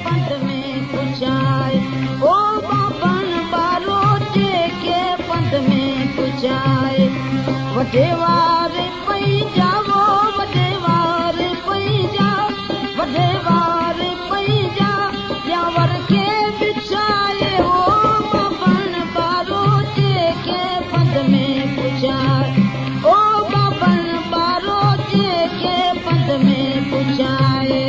पंध में पुछाए ओ बाबन बारो जेके पंध में पुछाए वॾे वार पई जावो वॾे वार पई जा वॾे वार पई जा ॼावर खे बिछाए ओ बाबन बारो जेके पंध में पुछाए ओ बाबन बारो जेके पंध में पुछाए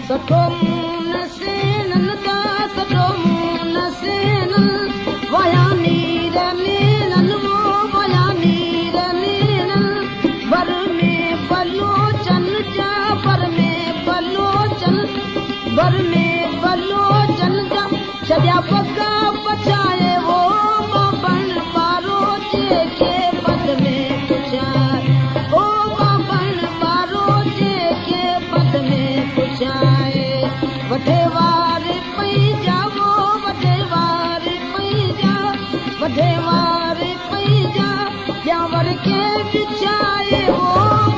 सठो मून सेनन दा सठो मून सेनन वया नीर नीरन वो वया नीर नीरन बर में बलोचन जा बर में बलोचन बर में बलोचन जा छॾिया पगा पछाए वो बाबन बारो जेके पंध में पुछाए ओ बाबन बारो जेके पंध में पुछाए वॾे वार पई जावो वॾे वार पई जा वॾे वार पई जा ॼावर खे बिछाए ओ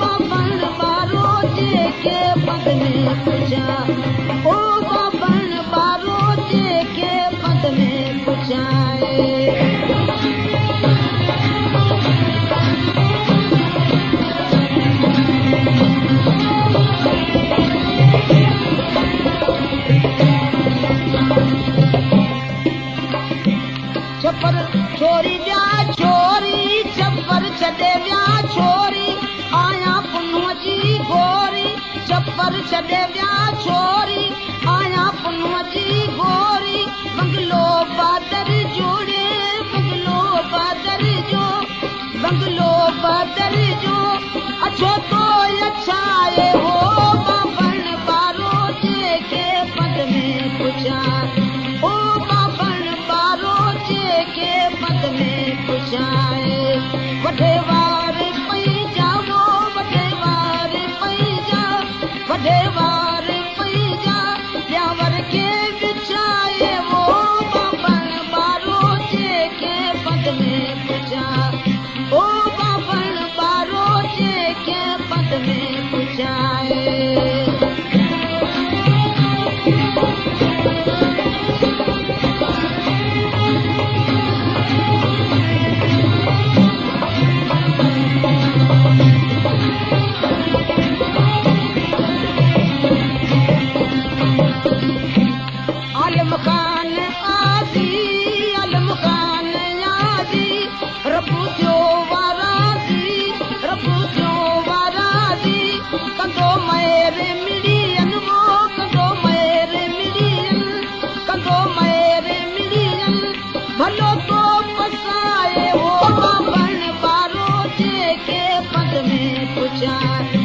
बाबन बारो जेके पंध में पुछाए ओ बाबन बारो जेके पंध में पुछाए छपर छोरी विया छोरी छपर छॾे विया छोरी आया पुनूअ जी गोरी छपर छॾे विया छोरी आया पुनूअ जी गोरी बंगलो बादर जोड़े बंगलो बादर जो बंगलो बादर जो अछो तो अछाए हो बाबन बारो जेके पंध में पुछाए ओ बाबन बारो जेके पंध में पुछाए वॾे वार पई जावो वॾे वार पई जा वॾे वार पई जा ॼावर खे बिछाए वो बाबन बारो जेके पंध में पुछाए ओ बाबन बारो जेके पंध में पुछाए आलम खान आजी आलम खान आजी रबू थियो वाराजी रबू थियो वाराजी कंदो मेर मिड़ियन वो कंदो मेर मिड़ियन कंदो मेर मिड़ियन भलो तो पसाए वो बाबन बारो जेके पंध में पुछाए